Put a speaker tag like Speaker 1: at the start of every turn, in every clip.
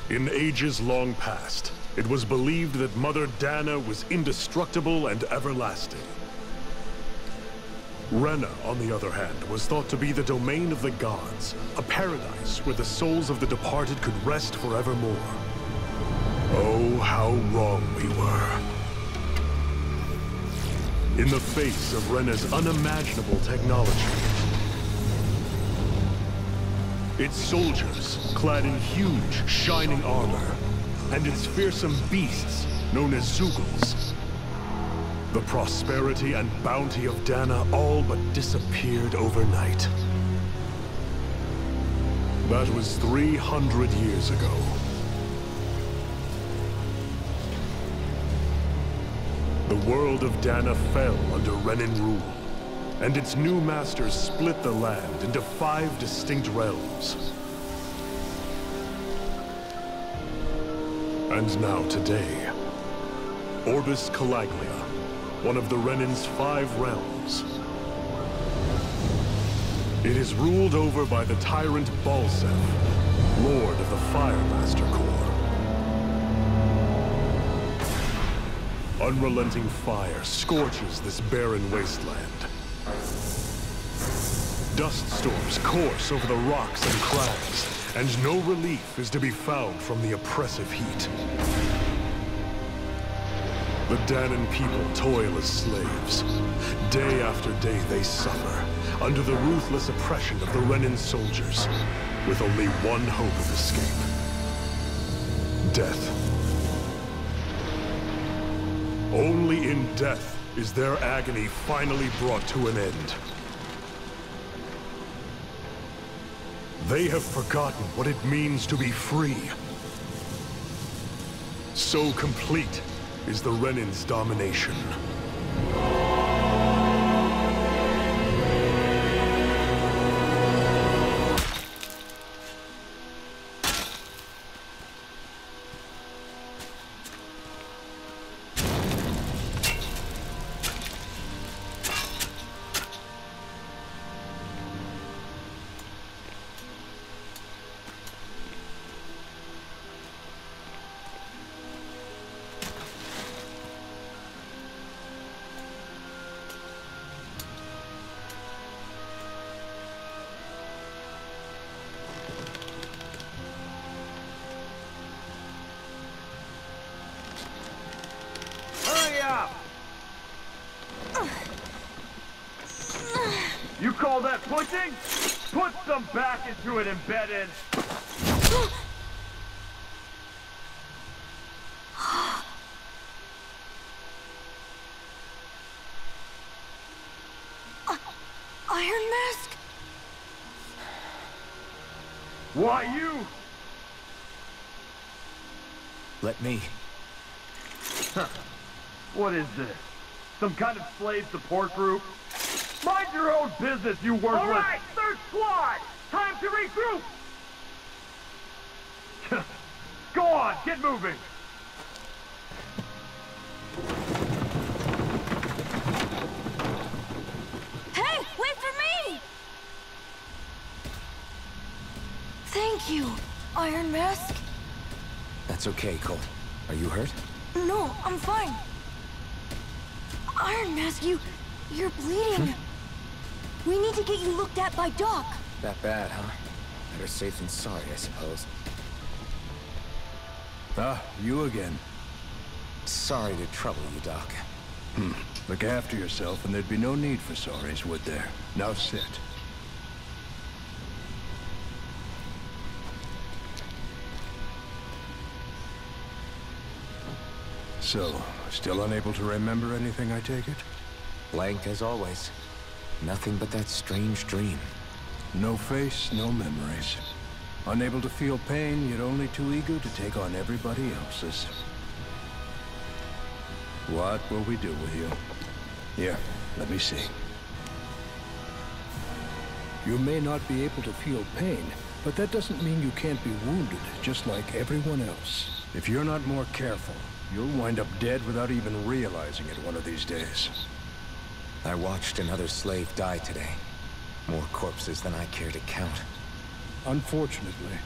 Speaker 1: In ages long past, it was believed that Mother Dana was indestructible and everlasting. Rena, on the other hand, was thought to be the domain of the gods, a paradise where the souls of the departed could rest forevermore. Oh, how wrong we were. In the face of Rena's unimaginable technology, its soldiers, clad in huge, shining armor, and its fearsome beasts, known as Zeugles. The prosperity and bounty of Dana all but disappeared overnight. That was 300 years ago. The world of Dana fell under Renan rule, and its new masters split the land into 5 distinct realms. And now today, Orbis Calaglia, one of the Renan's 5 realms. It is ruled over by the tyrant Balseph, Lord of the Firemaster Corps. Unrelenting fire scorches this barren wasteland. Dust storms course over the rocks and crags, and no relief is to be found from the oppressive heat. The Danan people toil as slaves. Day after day they suffer, under the ruthless oppression of the Renan soldiers, with only one hope of escape. Death. Only in death is their agony finally brought to an end. They have forgotten what it means to be free. So complete is the Renan's domination.
Speaker 2: You call that pushing? Put some back into it, embedded.
Speaker 3: Iron Mask?
Speaker 2: Why you?
Speaker 4: Let me.
Speaker 2: Huh. What is this? Some kind of slave support group? Mind your own business, you worthless! All right, third squad! Time to regroup! Go on, get moving!
Speaker 3: Hey, wait for me! Thank you, Iron Mask.
Speaker 4: That's okay, Colt. Are you hurt?
Speaker 3: No, I'm fine. Iron Mask, you're bleeding. We need to get you looked at by Doc.
Speaker 4: That bad, huh? Better safe than sorry, I suppose.
Speaker 5: Ah, you again.
Speaker 4: Sorry to trouble you, Doc.
Speaker 5: Look after yourself and there'd be no need for sorries, would there? Now sit. So, still unable to remember anything, I take it?
Speaker 4: Blank as always. Nothing but that strange dream.
Speaker 5: No face, no memories. Unable to feel pain, yet only too eager to take on everybody else's. What will we do with you? Here, let me see. You may not be able to feel pain, but that doesn't mean you can't be wounded, just like everyone else. If you're not more careful, you'll wind up dead without even realizing it one of these days.
Speaker 4: I watched another slave die today. More corpses than I care to count.
Speaker 5: Unfortunately,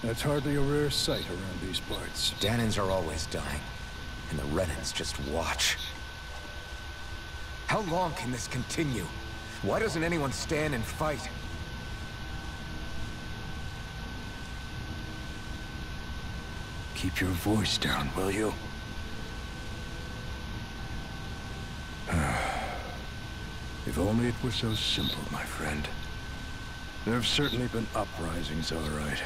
Speaker 5: That's hardly a rare sight around these parts.
Speaker 4: Dahnans are always dying, and the Renans just watch. How long can this continue? Why doesn't anyone stand and fight?
Speaker 5: Keep your voice down, will you? If only it were so simple, my friend. There have certainly been uprisings, all right.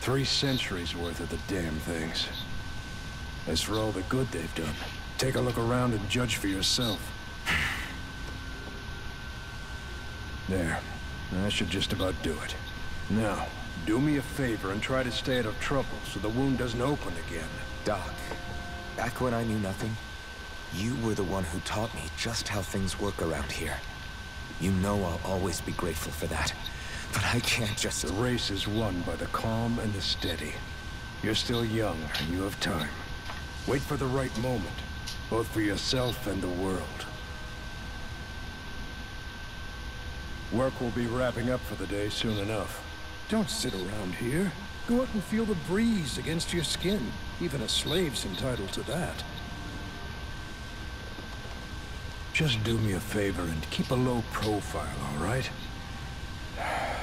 Speaker 5: 3 centuries worth of the damn things. As for all the good they've done, take a look around and judge for yourself. There. That should just about do it. Now, do me a favor and try to stay out of trouble so the wound doesn't open again.
Speaker 4: Doc, back when I knew nothing, you were the one who taught me just how things work around here. You know I'll always be grateful for that. But I can't just...
Speaker 5: The race is won by the calm and the steady. You're still young, and you have time. Wait for the right moment, both for yourself and the world. Work will be wrapping up for the day soon enough. Don't sit around here. Go out and feel the breeze against your skin. Even a slave's entitled to that. Just do me a favor and keep a low profile, all right?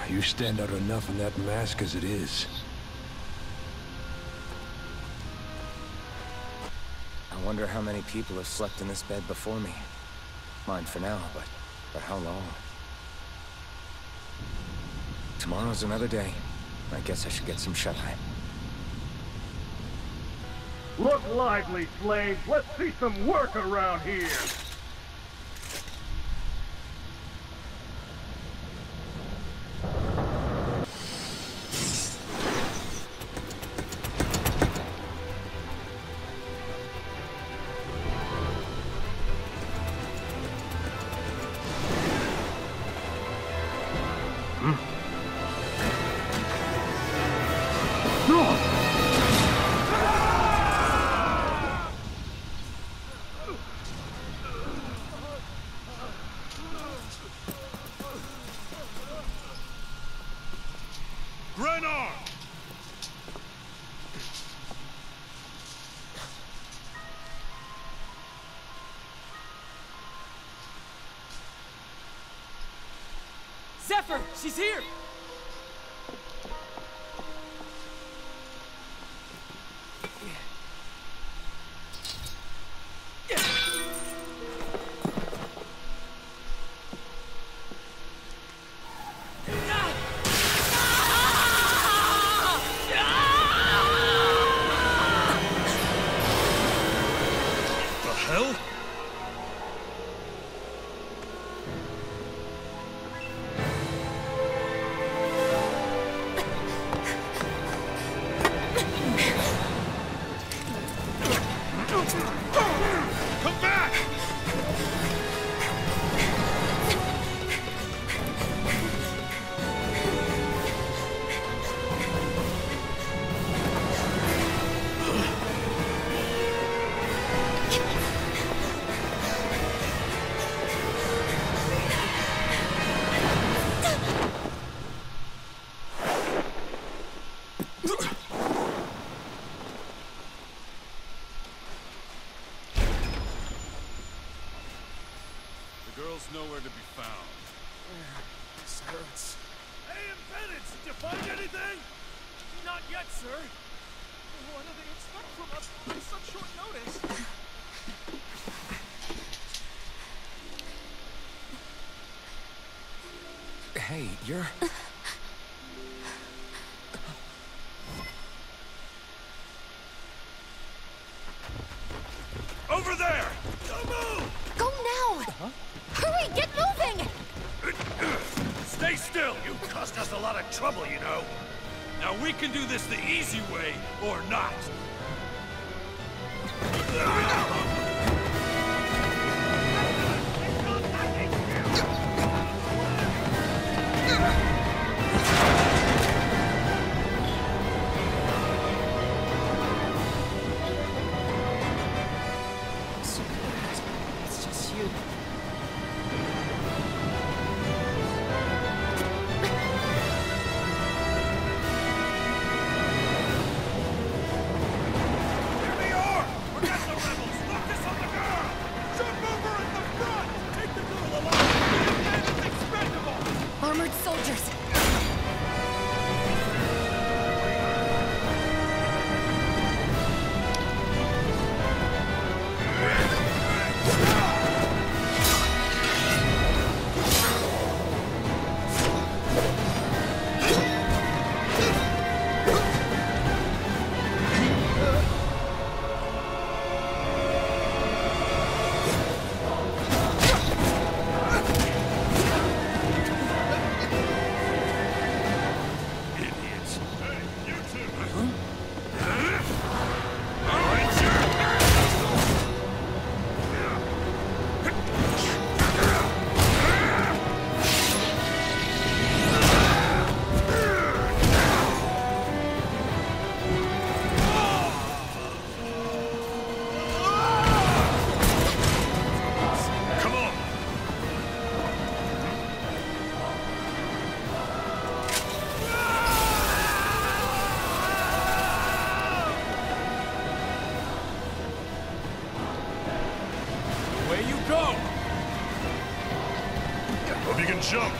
Speaker 5: You stand out enough in that mask as it is.
Speaker 4: I wonder how many people have slept in this bed before me. Mine for now, but for how long? Tomorrow's another day. I guess I should get some shut-eye.
Speaker 2: Look lively, slaves. Let's see some work around here.
Speaker 1: Grenar!
Speaker 6: Zephyr! She's here!
Speaker 1: Come back! The girl's nowhere to be found.
Speaker 6: This hurts.
Speaker 1: Hey, Impedance, did you find anything?
Speaker 6: Not yet, sir. What do they expect from us on such short notice?
Speaker 4: Hey, you're...
Speaker 1: Over there! Don't move!
Speaker 3: Go now! Hurry, get moving!
Speaker 1: Stay still! You caused us a lot of trouble, you know. Now we can do this the easy way, or not.
Speaker 6: It's just you.
Speaker 1: jump!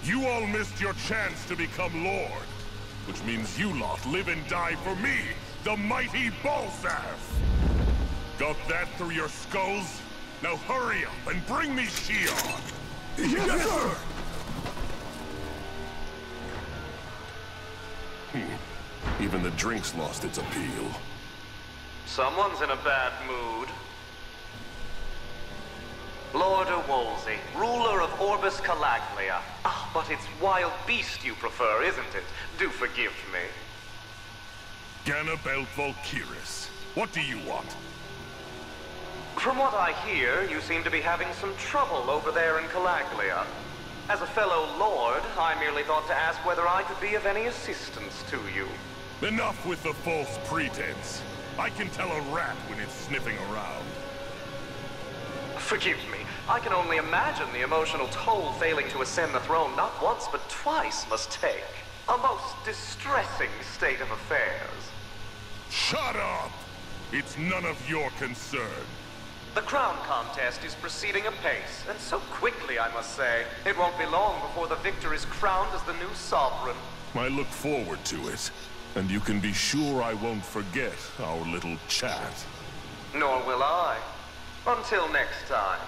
Speaker 1: You all missed your chance to become Lord, which means you lot live and die for me, the mighty Balsav! Got that through your skulls? Now hurry up and bring me Shion! Yes, sir! Even the drink's lost its appeal.
Speaker 7: Someone's in a bad mood. Lord Wolsey, ruler of Orbis Calaglia. Ah, but it's wild beast you prefer, isn't it? Do forgive me.
Speaker 1: Ganabelt Volkiris, what do you want?
Speaker 7: From what I hear, you seem to be having some trouble over there in Calaglia. As a fellow lord, I merely thought to ask whether I could be of any assistance to you.
Speaker 1: Enough with the false pretense. I can tell a rat when it's sniffing around.
Speaker 7: Forgive me. I can only imagine the emotional toll failing to ascend the throne not once but twice must take. A most distressing state of affairs.
Speaker 1: Shut up! It's none of your concern.
Speaker 7: The crown contest is proceeding apace, and so quickly, I must say. It won't be long before the victor is crowned as the new sovereign.
Speaker 1: I look forward to it. And you can be sure I won't forget our little chat.
Speaker 7: Nor will I. Until next time.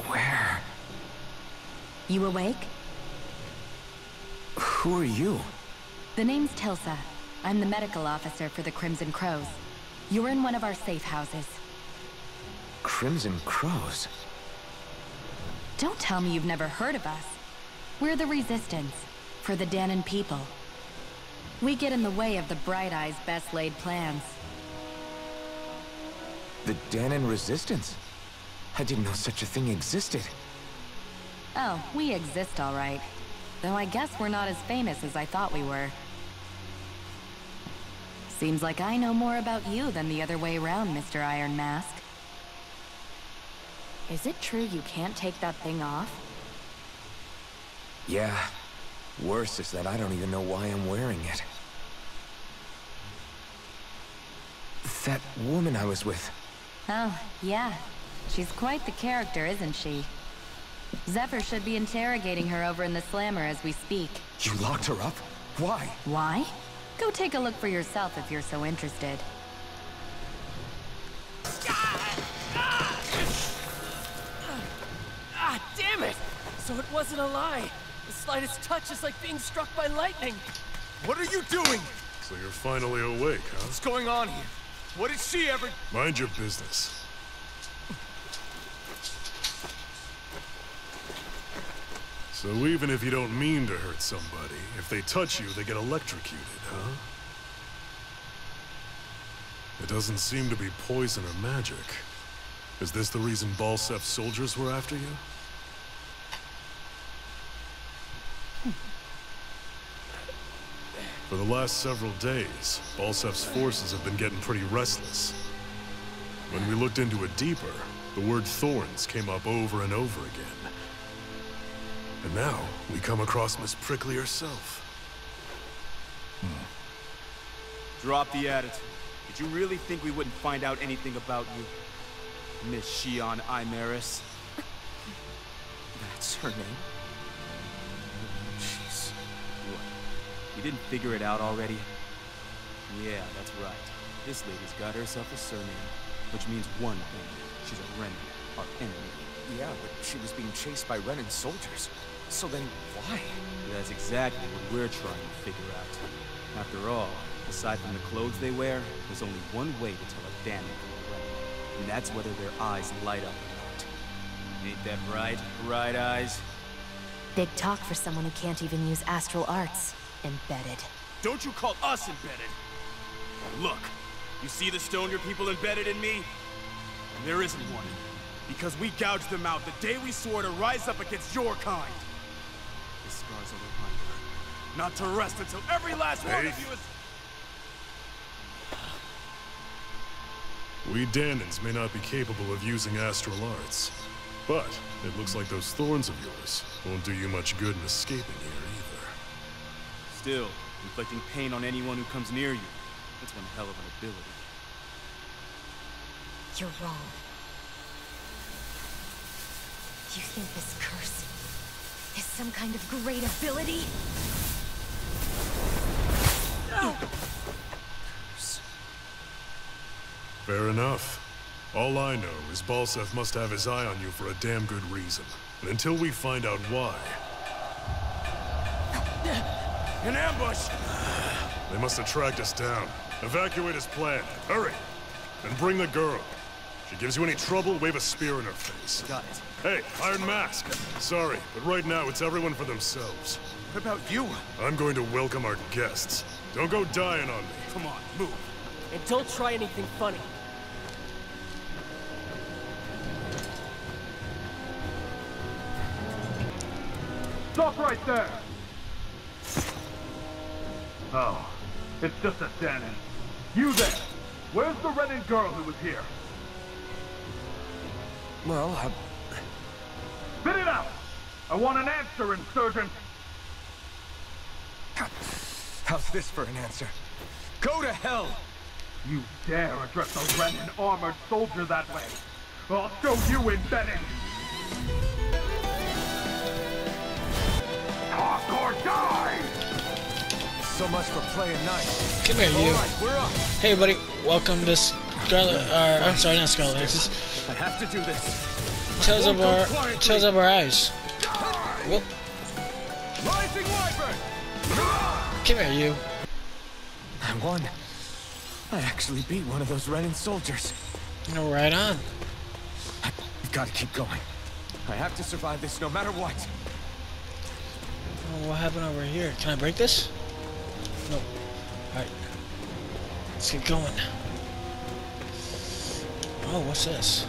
Speaker 4: Where?
Speaker 8: You awake?
Speaker 4: Who are you?
Speaker 8: The name's Tilsa. I'm the medical officer for the Crimson Crows. You're in one of our safe houses.
Speaker 4: Crimson Crows?
Speaker 8: Don't tell me you've never heard of us. We're the Resistance, for the Dahnan people. We get in the way of the Bright Eyes' best-laid plans.
Speaker 4: The Dahnan Resistance? I didn't know such a thing existed.
Speaker 8: Oh, we exist all right. Though I guess we're not as famous as I thought we were. Seems like I know more about you than the other way around, Mr. Iron Mask. Is it true you can't take that thing off?
Speaker 4: Yeah. Worse is that I don't even know why I'm wearing it. That woman I was with.
Speaker 8: Oh, yeah. She's quite the character, isn't she? Zephyr should be interrogating her over in the Slammer as we speak.
Speaker 4: You locked her up? Why?
Speaker 8: Why? Go take a look for yourself if you're so interested.
Speaker 6: Ah, damn it! So it wasn't a lie. The slightest touch is like being struck by lightning.
Speaker 2: What are you doing?
Speaker 1: So you're finally awake, huh?
Speaker 2: What's going on here? What did she ever...
Speaker 1: Mind your business. So even if you don't mean to hurt somebody, if they touch you, they get electrocuted, huh? It doesn't seem to be poison or magic. Is this the reason Balsef's soldiers were after you? For the last several days, Balsef's forces have been getting pretty restless. When we looked into it deeper, the word Thorns came up over and over again. And now, we come across Miss Prickly herself.
Speaker 9: Drop the attitude. Did you really think we wouldn't find out anything about you? Miss Shion Imaris?
Speaker 4: That's her name?
Speaker 9: Jeez. What? You didn't figure it out already? Yeah, that's right. This lady's got herself a surname, which means one thing. She's a Renan, our enemy.
Speaker 4: Yeah, but she was being chased by Renan soldiers. So then, why?
Speaker 9: That's exactly what we're trying to figure out. After all, aside from the clothes they wear, there's only one way to tell a Dahnan from a Renan, and that's whether their eyes light up or not. Ain't that right, Bright Eyes?
Speaker 3: Big talk for someone who can't even use astral arts. Embedded.
Speaker 9: Don't you call us embedded. Look, you see the stone your people embedded in me? There isn't one. Because we gouged them out the day we swore to rise up against your kind. The scars are a reminder, not to rest until every last one of you is...
Speaker 1: We Danans may not be capable of using astral arts, but it looks like those thorns of yours won't do you much good in escaping here either.
Speaker 9: Still, inflicting pain on anyone who comes near you, that's one hell of an ability.
Speaker 3: You're wrong. You think this curse is some kind of great ability?
Speaker 1: Fair enough. All I know is Balseph must have his eye on you for a damn good reason. And until we find out why...
Speaker 9: An ambush!
Speaker 1: They must have tracked us down. Evacuate as planned. Hurry! And bring the girl. If she gives you any trouble, wave a spear in her face.
Speaker 9: Got it.
Speaker 1: Hey, Iron Mask. Sorry, but right now it's everyone for themselves.
Speaker 9: What about you?
Speaker 1: I'm going to welcome our guests. Don't go dying on me.
Speaker 9: Come on, move.
Speaker 6: And don't try anything funny.
Speaker 2: Stop right there! Oh, it's just a Danon. You there! Where's the Renan girl who was here?
Speaker 4: Well,
Speaker 2: Spit it out! I want an answer, insurgent!
Speaker 4: how's this for an answer? Go to hell!
Speaker 2: You dare address a Renan armored soldier that way? I'll show you embedded! Talk or die!
Speaker 4: So much for playing nice.
Speaker 10: Come here, you.
Speaker 4: Alright, we're up.
Speaker 10: Hey, everybody. Welcome to Scarlet. I'm sorry, not Scarlet. This is
Speaker 4: I have to do this.
Speaker 10: Tales of our eyes. Whoop.
Speaker 4: Rising Wyvern!
Speaker 10: Come here, you.
Speaker 4: I won. I actually beat one of those Renan soldiers.
Speaker 10: No, right on.
Speaker 4: I've got to keep going. I have to survive this no matter what.
Speaker 10: Oh, what happened over here? Can I break this? No. Alright. Let's get going. Oh, what's this?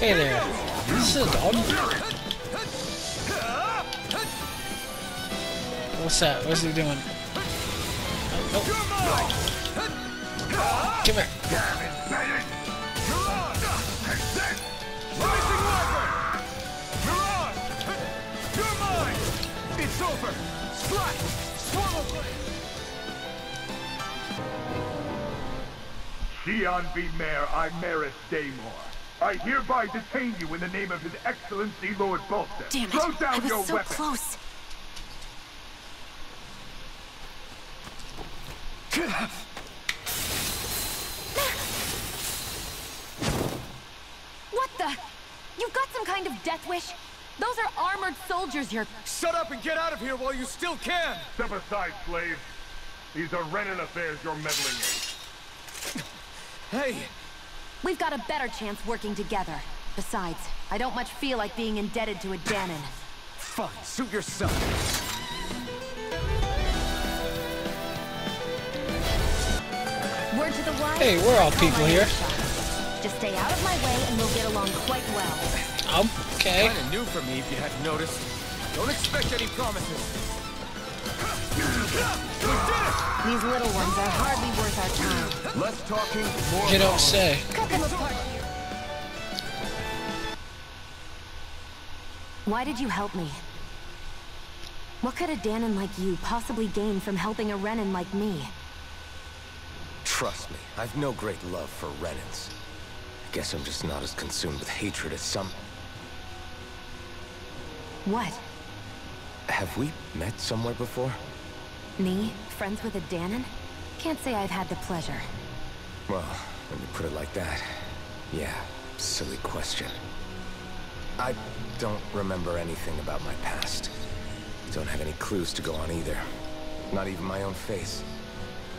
Speaker 10: Hey there. This is a dog? What's that? What's he doing? Oh. Come here.
Speaker 2: It's over! Strike! Swallow blade! Xian V. Mayor, I Maris Daymore. I hereby detain you in the name of His Excellency Lord Balseph.
Speaker 3: Damn it!
Speaker 2: Throw down
Speaker 3: I was
Speaker 2: your
Speaker 3: so
Speaker 2: weapon.
Speaker 3: close. What the? You've got some kind of death wish? Those are armored soldiers you're...
Speaker 4: Shut up and get out of here while you still can!
Speaker 2: Step aside, slave. These are Renan affairs you're meddling in.
Speaker 4: Hey!
Speaker 8: We've got a better chance working together. Besides, I don't much feel like being indebted to a Danon.
Speaker 4: Fine, suit yourself.
Speaker 8: Word to the wise.
Speaker 10: Hey, we're all people here.
Speaker 8: Just stay out of my way and we'll get along quite well.
Speaker 10: Okay.
Speaker 4: Kinda new for me if you hadn't noticed. Don't expect any promises.
Speaker 8: These little ones are hardly worth our time.
Speaker 4: Less talking, more
Speaker 10: You don't say.
Speaker 8: Cut them apart. Why did you help me? What could a Danon like you possibly gain from helping a Renan like me?
Speaker 4: Trust me, I've no great love for Renans. I guess I'm just not as consumed with hatred as some...
Speaker 8: What?
Speaker 4: Have we met somewhere before?
Speaker 8: Me? Friends with a Danon? Can't say I've had the pleasure.
Speaker 4: Well, when you put it like that, yeah, silly question. I don't remember anything about my past. Don't have any clues to go on either. Not even my own face.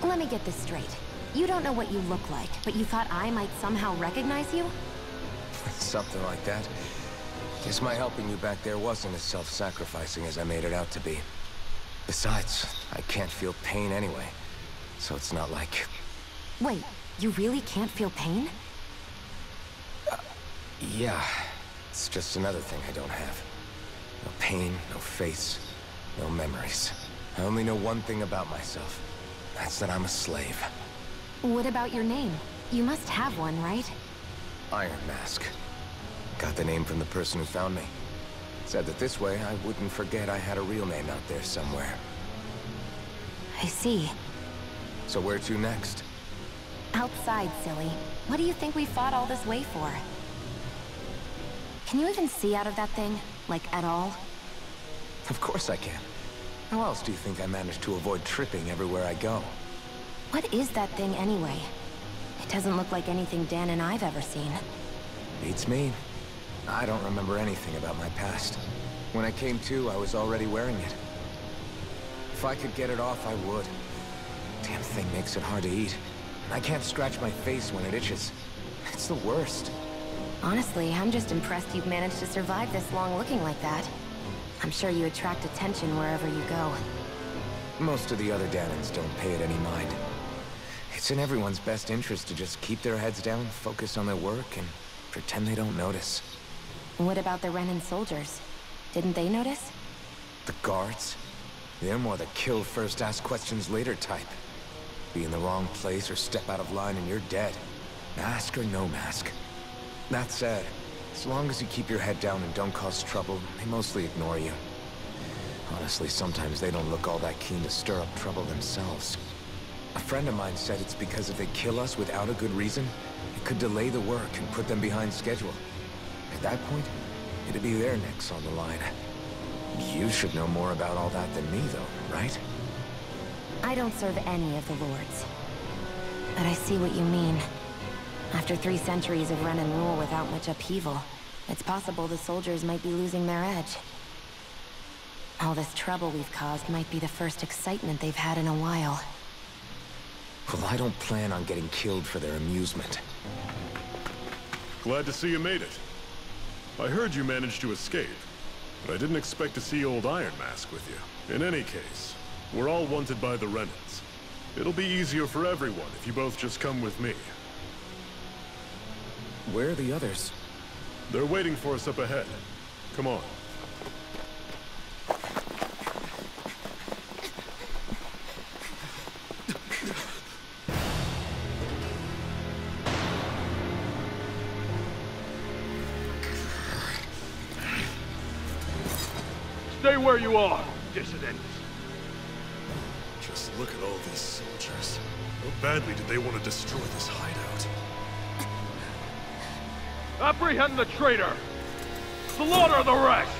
Speaker 11: Let me get this straight. You don't know what you look like, but you thought I might somehow recognize you?
Speaker 4: Something like that. Guess my helping you back there wasn't as self-sacrificing as I made it out to be. Besides, I can't feel pain anyway, so it's not like...
Speaker 11: Wait, you really can't feel pain?
Speaker 4: Yeah. It's just another thing I don't have. No pain, no face, no memories. I only know one thing about myself. That's that I'm a slave.
Speaker 11: What about your name? You must have one, right?
Speaker 4: Iron Mask. Got the name from the person who found me. Said that this way I wouldn't forget I had a real name out there somewhere.
Speaker 11: I see.
Speaker 4: So where to next?
Speaker 11: Outside, silly. What do you think we fought all this way for? Can you even see out of that thing? Like, at all?
Speaker 4: Of course I can. How else do you think I managed to avoid tripping everywhere I go?
Speaker 11: What is that thing anyway? It doesn't look like anything Dan and I've ever seen.
Speaker 4: Beats me. I don't remember anything about my past. When I came to, I was already wearing it. If I could get it off, I would. Damn thing makes it hard to eat. I can't scratch my face when it itches. It's the worst.
Speaker 11: Honestly, I'm just impressed you've managed to survive this long looking like that. I'm sure you attract attention wherever you go.
Speaker 4: Most of the other Danans don't pay it any mind. It's in everyone's best interest to just keep their heads down, focus on their work, and pretend they don't notice.
Speaker 11: What about the Renan soldiers? Didn't they notice?
Speaker 4: The guards? They're more the kill first, ask questions later type. Be in the wrong place or step out of line and you're dead. Mask or no mask. That said, as long as you keep your head down and don't cause trouble, they mostly ignore you. Honestly, sometimes they don't look all that keen to stir up trouble themselves. A friend of mine said it's because if they kill us without a good reason, it could delay the work and put them behind schedule. At that point, it'd be their necks on the line. You should know more about all that than me, though, right?
Speaker 11: I don't serve any of the lords. But I see what you mean. After 3 centuries of Renan rule without much upheaval, it's possible the soldiers might be losing their edge. All this trouble we've caused might be the first excitement they've had in a while.
Speaker 4: Well, I don't plan on getting killed for their amusement.
Speaker 1: Glad to see you made it. I heard you managed to escape, but I didn't expect to see old Iron Mask with you. In any case, we're all wanted by the Renans. It'll be easier for everyone if you both just come with me.
Speaker 4: Where are the others?
Speaker 1: They're waiting for us up ahead. Come on.
Speaker 2: Stay where you are, dissidents.
Speaker 1: Just look at all these soldiers. How badly did they want to destroy this hideout?
Speaker 2: Apprehend the traitor! Slaughter the rest!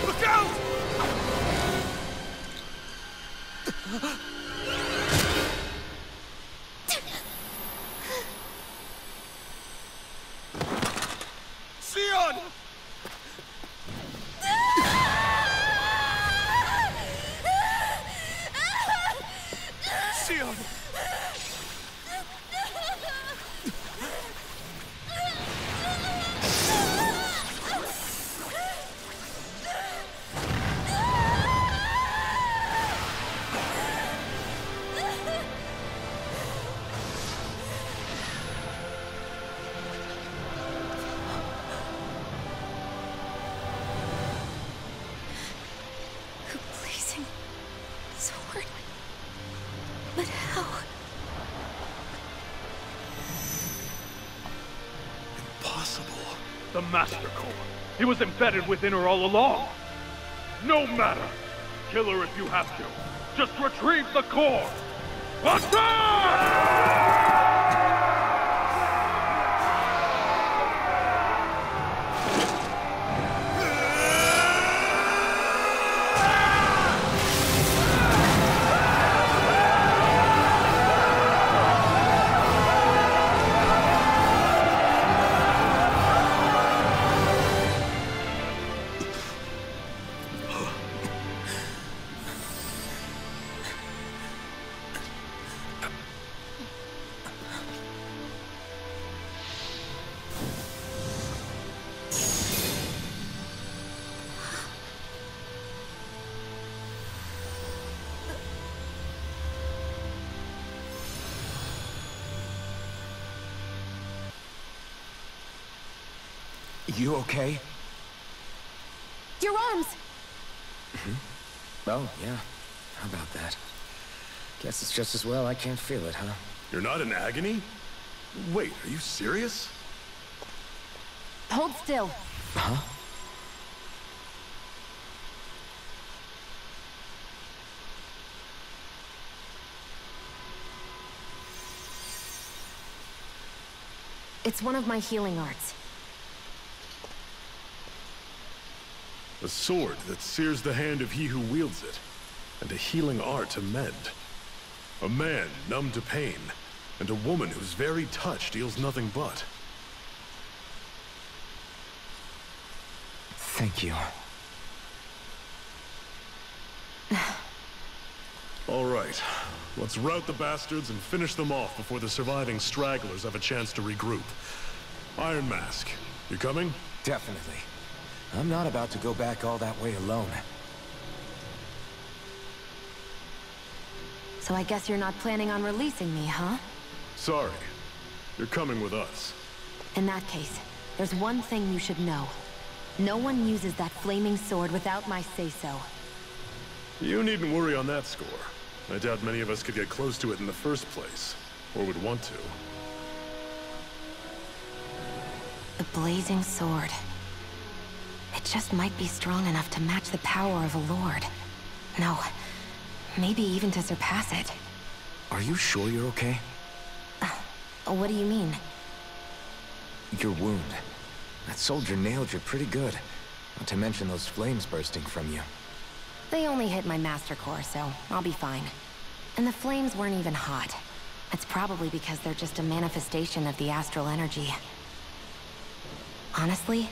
Speaker 6: Look out! Sion! Sion!
Speaker 3: Blazing sword. But how?
Speaker 1: Impossible.
Speaker 2: The Master Core. He was embedded within her all along. No matter. Kill her if you have to. Just retrieve the core. Attack!
Speaker 4: You okay?
Speaker 11: Your arms!
Speaker 4: Oh, yeah. How about that? Guess it's just as well I can't feel it, huh?
Speaker 1: You're not in agony? Wait, are you serious?
Speaker 11: Hold still.
Speaker 4: Huh?
Speaker 11: It's one of my healing arts.
Speaker 1: A sword that sears the hand of he who wields it, and a healing art to mend. A man numb to pain, and a woman whose very touch deals nothing but.
Speaker 4: Thank you.
Speaker 1: All right, let's rout the bastards and finish them off before the surviving stragglers have a chance to regroup. Iron Mask, you coming?
Speaker 4: Definitely. I'm not about to go back all that way alone.
Speaker 11: So I guess you're not planning on releasing me, huh?
Speaker 1: Sorry. You're coming with us.
Speaker 11: In that case, there's one thing you should know. No one uses that flaming sword without my say-so.
Speaker 1: You needn't worry on that score. I doubt many of us could get close to it in the first place, or would want to.
Speaker 11: The blazing sword. It just might be strong enough to match the power of a lord. No, maybe even to surpass it.
Speaker 4: Are you sure you're okay?
Speaker 11: What do you mean?
Speaker 4: Your wound. That soldier nailed you pretty good. Not to mention those flames bursting from you.
Speaker 11: They only hit my master core, so I'll be fine. And the flames weren't even hot. It's probably because they're just a manifestation of the astral energy. Honestly,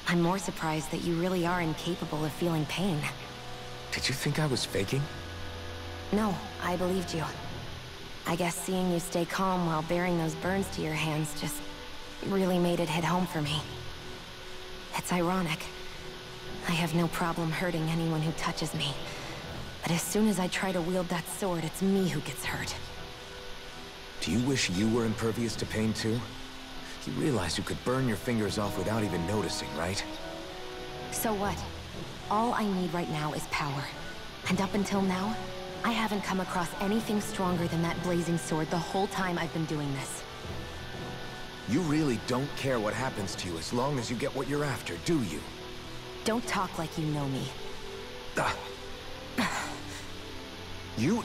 Speaker 11: I'm more surprised that you really are incapable of feeling pain.
Speaker 4: Did you think I was faking?
Speaker 11: No, I believed you. I guess seeing you stay calm while bearing those burns to your hands just really made it hit home for me. It's ironic. I have no problem hurting anyone who touches me. But as soon as I try to wield that sword, it's me who gets hurt.
Speaker 4: Do you wish you were impervious to pain too? You realize you could burn your fingers off without even noticing, right?
Speaker 11: So what? All I need right now is power. And up until now, I haven't come across anything stronger than that blazing sword the whole time I've been doing this.
Speaker 4: You really don't care what happens to you as long as you get what you're after, do you?
Speaker 11: Don't talk like you know me.
Speaker 4: You...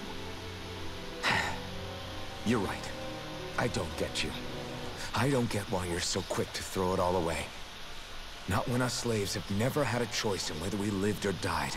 Speaker 4: You're right. I don't get you. I don't get why you're so quick to throw it all away. Not when us slaves have never had a choice in whether we lived or died.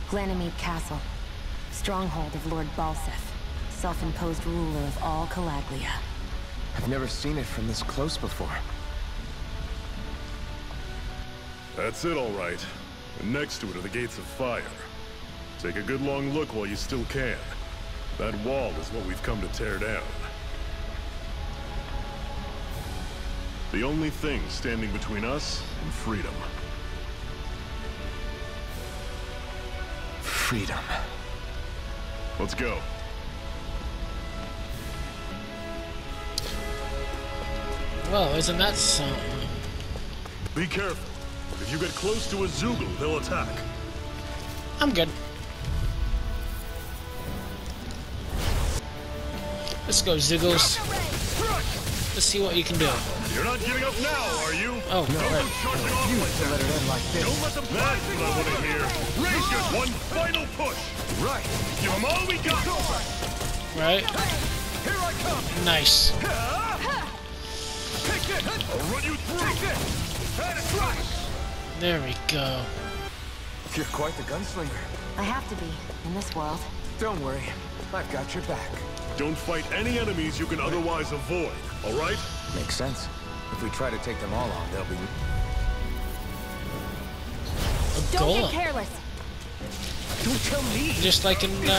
Speaker 11: Glanamede Castle, stronghold of Lord Balseph, self-imposed ruler of all Calaglia.
Speaker 4: I've never seen it from this close before.
Speaker 1: That's it, all right. And next to it are the Gates of Fire. Take a good long look while you still can. That wall is what we've come to tear down. The only thing standing between us and freedom.
Speaker 4: Freedom.
Speaker 1: Let's go.
Speaker 10: Well, isn't that something?
Speaker 1: Be careful. If you get close to a Zeugle, they'll attack.
Speaker 10: I'm good. Let's go, Zeugles. Let's see what you can do.
Speaker 1: You're not giving up now, are you?
Speaker 10: Oh, no,
Speaker 1: Don't
Speaker 10: right.
Speaker 1: come charging off like that.
Speaker 4: Let it end like this.
Speaker 1: Don't let them That's what I want to hear. Raise your one final push.
Speaker 4: Right.
Speaker 1: Give them all we got.
Speaker 10: Right.
Speaker 1: Here I come.
Speaker 10: Nice.
Speaker 1: Take it. I'll run you through. Take it. That's right.
Speaker 10: There we go.
Speaker 4: You're quite the gunslinger.
Speaker 11: I have to be, in this world.
Speaker 4: Don't worry. I've got your back.
Speaker 1: Don't fight any enemies you can otherwise avoid, all right?
Speaker 4: Makes sense. If we try to take them all on, they'll be...
Speaker 3: Don't get careless.
Speaker 4: Don't tell me.
Speaker 10: Just like in the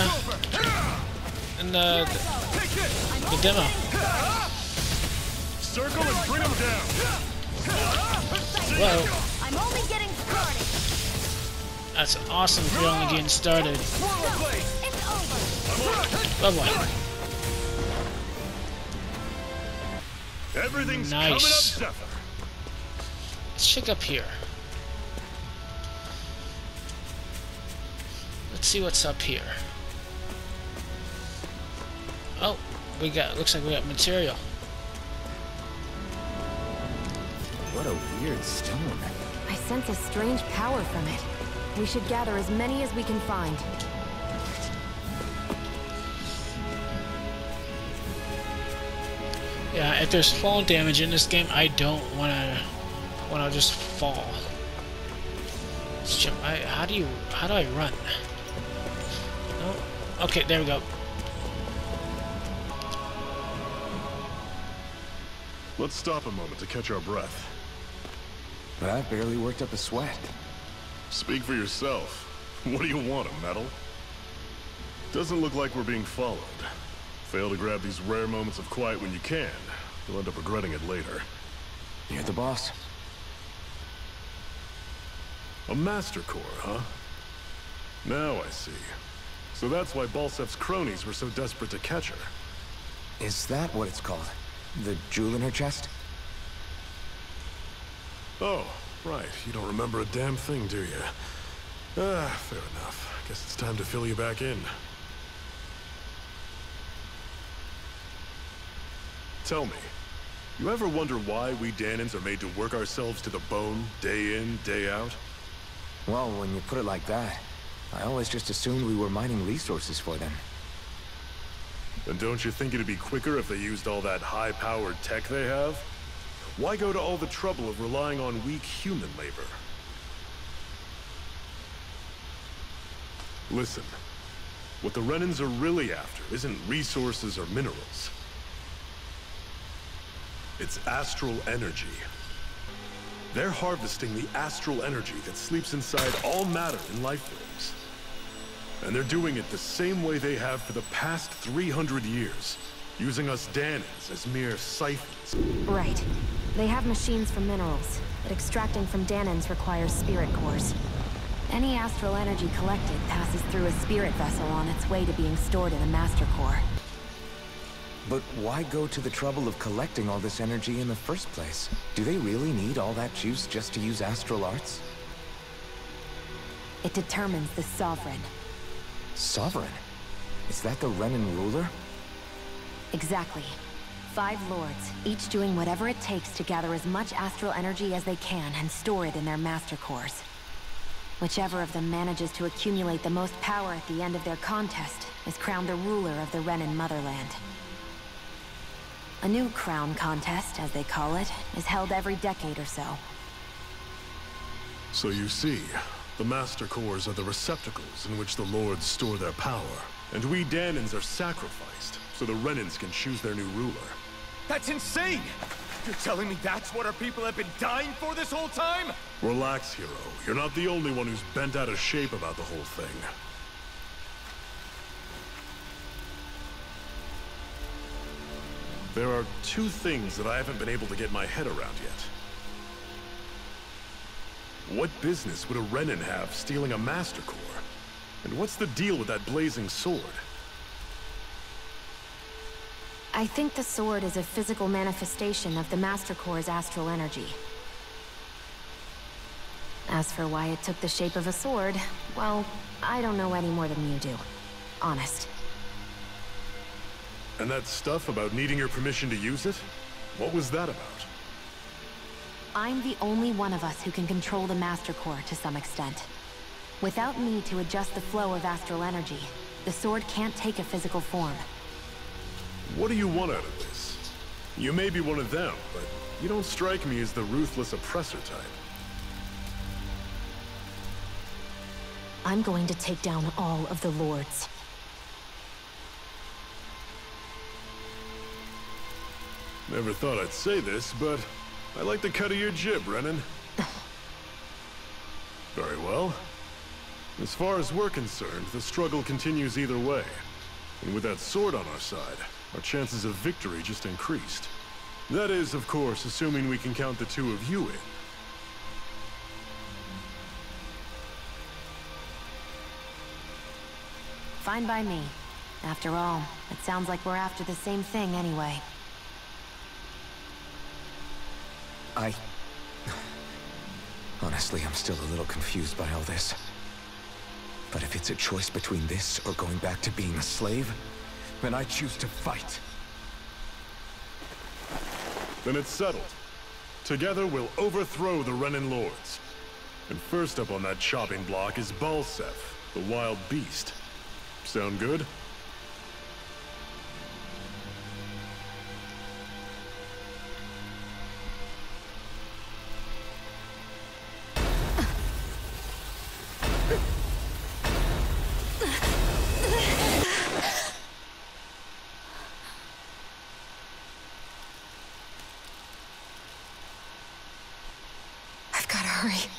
Speaker 10: demo.
Speaker 1: Circle and bring them down.
Speaker 10: Whoa.
Speaker 3: I'm only getting started.
Speaker 10: That's awesome if you're only getting started.
Speaker 3: It's over.
Speaker 10: Oh boy.
Speaker 1: Everything's
Speaker 10: Nice.
Speaker 1: coming up, Zephyr.
Speaker 10: Let's check up here. Let's see what's up here. Oh, looks like we got material.
Speaker 4: What a weird stone.
Speaker 11: I sense a strange power from it. We should gather as many as we can find.
Speaker 10: Yeah, if there's fall damage in this game, I don't wanna just fall. Let's jump. How do I run? No. Okay, there we go.
Speaker 1: Let's stop a moment to catch our breath.
Speaker 4: That barely worked up a sweat.
Speaker 1: Speak for yourself. What do you want, a medal? Doesn't look like we're being followed. Fail to grab these rare moments of quiet when you can. You'll end up regretting it later.
Speaker 4: You're the boss.
Speaker 1: A Master Core, huh? Now I see. So that's why Balsef's cronies were so desperate to catch her.
Speaker 4: Is that what it's called? The jewel in her chest?
Speaker 1: Oh, right. You don't remember a damn thing, do you? Fair enough. Guess it's time to fill you back in. Tell me, you ever wonder why we Dahnans are made to work ourselves to the bone, day in, day out?
Speaker 4: Well, when you put it like that, I always just assumed we were mining resources for them.
Speaker 1: And don't you think it'd be quicker if they used all that high-powered tech they have? Why go to all the trouble of relying on weak human labor? Listen, what the Renans are really after isn't resources or minerals. It's astral energy. They're harvesting the astral energy that sleeps inside all matter in life forms. And they're doing it the same way they have for the past 300 years, using us Dahnans as mere siphons.
Speaker 11: Right. They have machines for minerals, but extracting from Dahnans requires spirit cores. Any astral energy collected passes through a spirit vessel on its way to being stored in a Master Core.
Speaker 4: But why go to the trouble of collecting all this energy in the first place? Do they really need all that juice just to use astral arts?
Speaker 11: It determines the Sovereign.
Speaker 4: Sovereign? Is that the Renan ruler?
Speaker 11: Exactly. 5 lords, each doing whatever it takes to gather as much astral energy as they can and store it in their Master Cores. Whichever of them manages to accumulate the most power at the end of their contest is crowned the ruler of the Renan motherland. A new crown contest, as they call it, is held every decade or so.
Speaker 1: So you see, the Master Cores are the receptacles in which the Lords store their power. And we Dahnans are sacrificed, so the Renans can choose their new ruler.
Speaker 12: That's insane! You're telling me that's what our people have been dying for this whole time?
Speaker 1: Relax, hero. You're not the only one who's bent out of shape about the whole thing. There are 2 things that I haven't been able to get my head around yet. What business would a Renan have stealing a Master Core? And what's the deal with that blazing sword?
Speaker 11: I think the sword is a physical manifestation of the Master Core's astral energy. As for why it took the shape of a sword, well, I don't know any more than you do. Honest.
Speaker 1: And that stuff about needing your permission to use it? What was that about?
Speaker 11: I'm the only one of us who can control the Master Core to some extent. Without me to adjust the flow of astral energy, the sword can't take a physical form.
Speaker 1: What do you want out of this? You may be one of them, but you don't strike me as the ruthless oppressor type.
Speaker 11: I'm going to take down all of the Lords.
Speaker 1: Never thought I'd say this, but I like the cut of your jib, Renan. Very well. As far as we're concerned, the struggle continues either way. And with that sword on our side, our chances of victory just increased. That is, of course, assuming we can count the two of you in.
Speaker 11: Fine by me. After all, it sounds like we're after the same thing anyway.
Speaker 4: Honestly, I'm still a little confused by all this. But if it's a choice between this or going back to being a slave, then I choose to fight.
Speaker 1: Then it's settled. Together we'll overthrow the Renan Lords. And first up on that chopping block is Balseph, the wild beast. Sound good?
Speaker 3: I've gotta hurry.